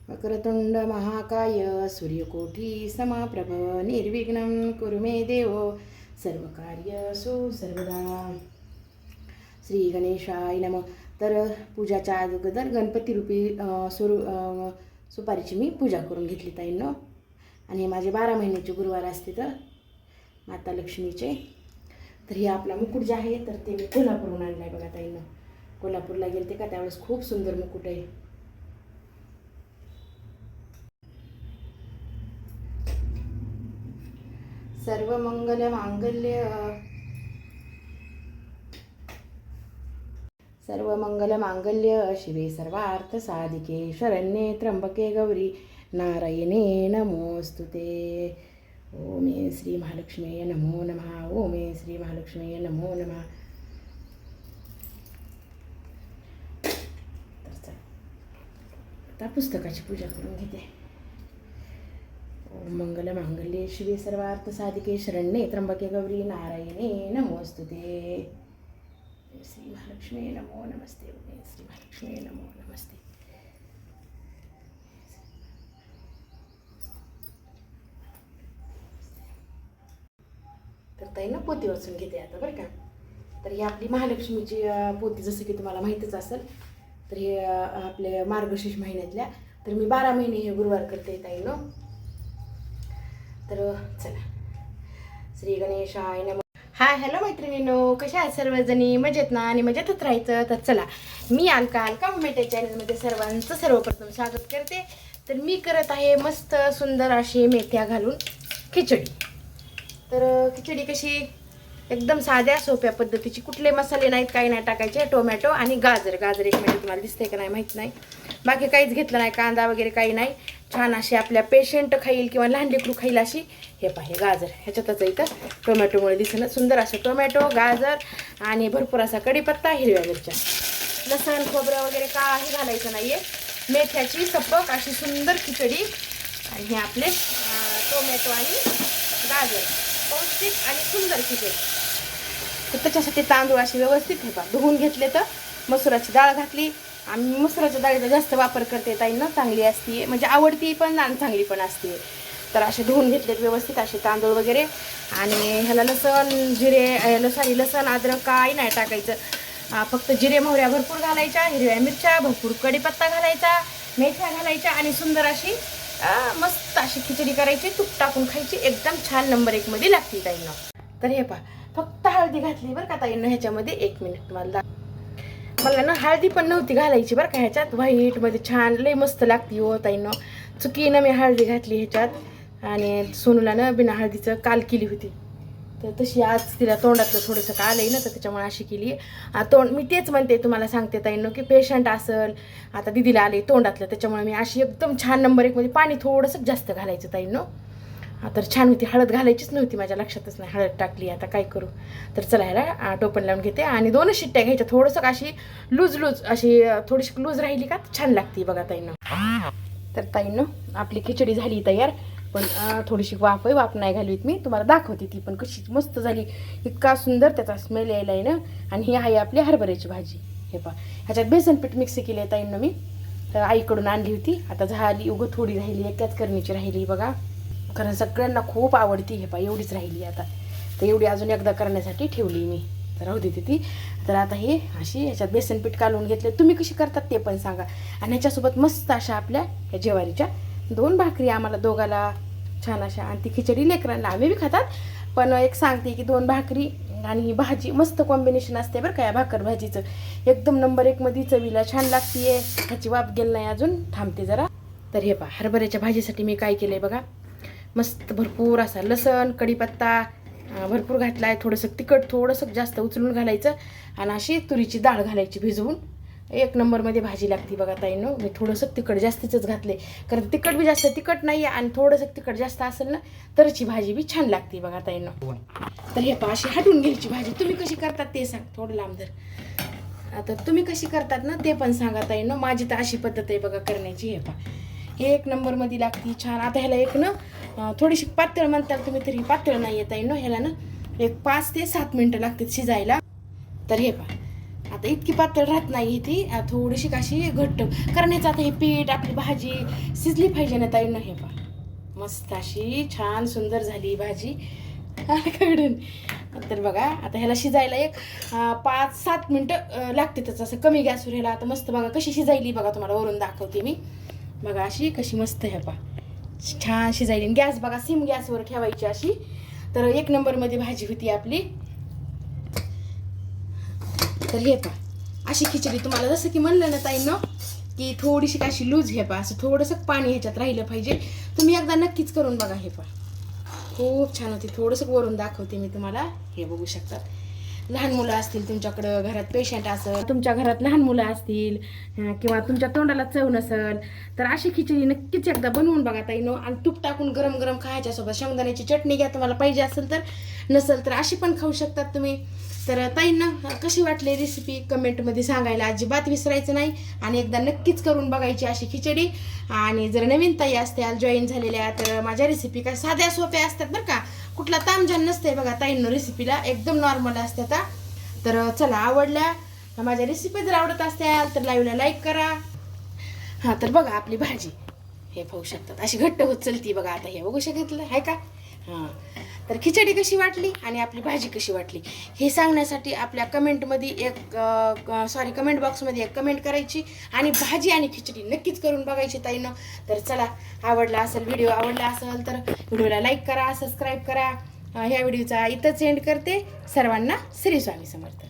वक्रतुंड महाकाय सूर्यकोटी समप्रभ निर्विघ्नं कुरु मे देव सर्वकार्यसु सर्वदा. श्री गणेशाय नमः. तर पूजाच्या अगोदर गणपती रूपी सुपारीची मी पूजा करून घेतली ताईंनो. आणि हे माझे 12 महिन्याचे गुरुवार असते तर माता लक्ष्मीचे. तर हे आपला मुकुट जे आहे तर ते मी कोल्हापूरहून आणलं आहे बघा ताईंनो. कोल्हापूरला गेलते का त्यावेळेस खूप सुंदर मुकुट आहे. सर्वमंगल मांगल्य शिवे सर्वार्थ साधिके शरण्ये त्र्यंबके गौरी नारायणे नमोस्तुते. ओम श्री महालक्ष्मी नमो नमः. ओम श्री महालक्ष्मी नमो नमः. आता पुस्तकाची पूजा करून घेते. ओम मंगल मांगल्ये शिवे सर्वार्थ साधिके शरण्ये त्र्यंबके गौरी नारायणे नमोस्तुते. श्री महालक्ष्मी नमो नमस्ते. ओम श्री महालक्ष्मी नमो नमस्ते. तर ताई ना पोती वाचून घेते आता बरं का. तर ही आपली महालक्ष्मीची पोती जसं की तुम्हाला माहीतच असेल. तर हे आपल्या मार्गशीर्ष महिन्यातल्या तर मी 12 महिने हे गुरुवार करते ताईनो. तर चला श्री गणेशाय नमः. हाय हॅलो मैत्रिणींनो, कशा आहेत सर्वजणी? मजेत ना? आणि मजेतच राहायचं. तर चला मी अलका मम्मीच्या चॅनलमध्ये सर्वांचं सर्वप्रथम स्वागत करते. तर मी करत आहे मस्त सुंदर अशी मेथ्या घालून खिचडी. तर खिचडी कशी एकदम साध्या सोप्या पद्धतीची, कुठले मसाले नाहीत, काही नाही टाकायचे. टोमॅटो आणि गाजर एक मिनिट तुम्हाला दिसतंय का नाही माहीत नाही. बाकी काहीच घेतलं नाही, कांदा वगैरे काही नाही. छान अशी आपल्या पेशंट खाईल किंवा लहान लेकरू खाईल अशी हे पाहे गाजर. ह्याच्यातच इथं टोमॅटोमुळे दिसणं सुंदर असं टोमॅटो गाजर आणि भरपूर असा कढीपत्ता, हिरव्या मिरच्या, लसण खोबरं वगैरे काही घालायचं नाही आहे. मेथ्याची सपक अशी सुंदर खिचडी. आणि हे आपले टोमॅटो आणि गाजर पौष्टिक आणि सुंदर खिचडी. तर त्याच्यासाठी तांदूळ असे व्यवस्थित हे धुवून घेतले. तर मसुराची डाळ घातली. आम्ही मसुराच्या डाळीचा जास्त वापर करते ताईंना, चांगली असते म्हणजे आवडती पण आणि चांगली पण असते. तर असे धुवून घेतलेत व्यवस्थित असे तांदूळ वगैरे. आणि ह्याला लसण अद्रक काही नाही टाकायचं. फक्त जिरे मोहऱ्या भरपूर घालायच्या, हिरव्या मिरच्या भरपूर, कढीपत्ता घालायचा, मेथ्या घालायच्या आणि सुंदर अशी मस्त अशी खिचडी करायची. तूप टाकून खायची, एकदम छान नंबर 1 मध्ये लागते ताईंना. तर हे पहा फक्त हळदी घातली बरं का ताईंना ह्याच्यामध्ये. 1 मिनिट मला ना हळदी पण नव्हती घालायची बरं का ह्याच्यात. व्हाईटमध्ये छान लई मस्त लागती हो ताईंनो. चुकीनं मी हळदी घातली ह्याच्यात. आणि सोनूला ना बिना हळदीचं काल केली होती. तर तशी आज तिला तोंडातलं थोडंसं का आलंय ना, तर त्याच्यामुळे अशी केली. तोंड मी तेच म्हणते तुम्हाला सांगते ताईंनो की पेशंट असेल आता दिदीला आले तोंडातलं, त्याच्यामुळे मी अशी एकदम छान नंबर 1 मध्ये पाणी थोडंसं जास्त घालायचं ताईंनो. तर छान होती. हळद घालायचीच नव्हती, माझ्या लक्षातच नाही. हळद टाकली, आता काय करू. तर चला ह्याला टोपण लावून घेते. आणि 2 शिट्ट्या घ्यायच्या. थोडंसं अशी लूज अशी थोडीशी लूज राहिली का छान लागते बघा ताईंनो. तर ताईंनो आपली खिचडी झाली तयार. पण थोडीशी वाफ नाही घालवीत मी, तुम्हाला दाखवते ती पण कशी मस्त झाली. इतका सुंदर त्याचा स्मेल यायला आहे ना. आणि ही आहे आपली हरभऱ्याची भाजी. हे पहा ह्याच्यात बेसन पीठ मिक्स केले आहे ताईंनो मी. तर आईकडून आणली होती. आता झाली उगं थोडी राहिली, एकाच करणीची राहिली बघा. कारण सगळ्यांना खूप आवडती. हे पहा एवढीच राहिली आता. तर एवढी अजून एकदा करण्यासाठी ठेवली मी. तर राहू देते ती. तर आता हे अशी ह्याच्यात बेसन पीठ कालवून घेतले. तुम्ही कशी करतात ते पण सांगा. आणि ह्याच्यासोबत मस्त अशा आपल्या ह्या ज्वारीच्या 2 भाकरी आम्हाला दोघाला छान अशा. आणि ती खिचडी लेकरांना आम्ही बी खातात. पण एक सांगते की 2 भाकरी आणि ही भाजी मस्त कॉम्बिनेशन असते बरं का या भाकर भाजीचं. एकदम नंबर 1 मध्ये चवीला छान लागते. ह्याची वाफ गेली नाही अजून, थांबते जरा. तर हे पहा हरभऱ्याच्या भाजीसाठी मी काय केलं आहे बघा. मस्त भरपूर असा लसण कढीपत्ता भरपूर घातला आहे. थोडंसं तिखट थोडंसं जास्त उचलून घालायचं. आणि अशी तुरीची डाळ घालायची भिजवून. 1 नंबरमध्ये भाजी लागते बघा ताईंनो. मी थोडंसं तिखट जास्तीचंच घातले, कारण तिखट बी जास्त तिखट नाही आहे. आणि थोडंसं तिखट जास्त असेल ना तरची भाजी बी छान लागते बघा ताईंनो. तर हे पहा अशी हटून घ्यायची भाजी. तुम्ही कशी करतात ते सांग. थोडं लांब धर. आता तुम्ही कशी करतात ना ते पण सांगा ताईंनो. माझी तर अशी पद्धत आहे बघा करण्याची. हे पहा 1 नंबरमध्ये लागते छान. आता ह्याला एक ना थोडीशी पातळ म्हणताल तुम्ही, तरी पातळ नाही येत ताईंनो. ह्याला ना एक 5 ते 7 मिनटं लागतात शिजायला. तर हे पहा आता इतकी पातळ राहत नाही ती, थोडीशी काशी घट्ट, कारण ह्याचं आता हे पीठ आपली भाजी शिजली पाहिजे ना ताई. हे पहा मस्त अशी छान सुंदर झाली भाजी काढून. तर बघा आता ह्याला शिजायला एक 5-7 मिनटं लागतेच असं कमी गॅसवर. ह्याला आता मस्त बघा कशी शिजायली बघा, तुम्हाला वरून दाखवते मी. बघा अशी कशी मस्त ह्या पहा छान शिजायली. गॅस बघा सिम गॅसवर ठेवायची अशी, तर 1 नंबरमध्ये भाजी होती आपली. तर हे पहा अशी खिचडी तुम्हाला जसं की म्हणलं ना ताईंनो की थोडीशी काशी लूज. हे पहा असं थोडंसं पाणी ह्याच्यात राहिलं पाहिजे. तुम्ही एकदा नक्कीच करून बघा. हे पहा खूप छान होती. थोडंसं वरून दाखवते मी तुम्हाला. हे बघू शकतात. लहान मुलं असतील तुमच्याकडं, घरात पेशंट असेल, तुमच्या घरात लहान मुलं असतील किंवा तुमच्या तोंडाला चव नसेल तर अशी खिचडी नक्कीच एकदा बनवून बघा ताईंनो. आणि तूप टाकून गरम गरम खायच्यासोबत शेंगदाण्याची चटणी घ्या तुम्हाला पाहिजे असेल तर, नसेल तर अशी पण खाऊ शकतात तुम्ही. तर ताईंना कशी वाटली रेसिपी कमेंटमध्ये सांगायला अजिबात विसरायचं नाही. आणि एकदा नक्कीच करून बघायची अशी खिचडी. आणि जर नवीन ताई असत्याल जॉईन झालेल्या तर माझ्या रेसिपी काय साध्या सोप्या असतात बरं का, कुठला तामझाम नसते बघा ताईंनो रेसिपीला, एकदम नॉर्मल असतात. तर चला आवडल्या माझ्या रेसिपी जर आवडत असत्याल तर लाईव्हला लाईक करा. हां तर बघा आपली भाजी हे पाहू शकतात अशी घट्ट होत चलती बघा. आता हे बघू शकतलं आहे का. हां तर खिचडी कशी वाटली आणि आपली भाजी कशी वाटली हे सांगण्यासाठी आपल्या कमेंटमध्ये कमेंट बॉक्समध्ये एक कमेंट करायची. आणि भाजी आणि खिचडी नक्कीच करून बघायची ताईनं. तर चला आवडला असेल व्हिडिओ, आवडला असेल तर व्हिडिओला लाईक करा, सबस्क्राईब करा. ह्या व्हिडिओचा इथंच एंड करते. सर्वांना श्री स्वामी समर्थ.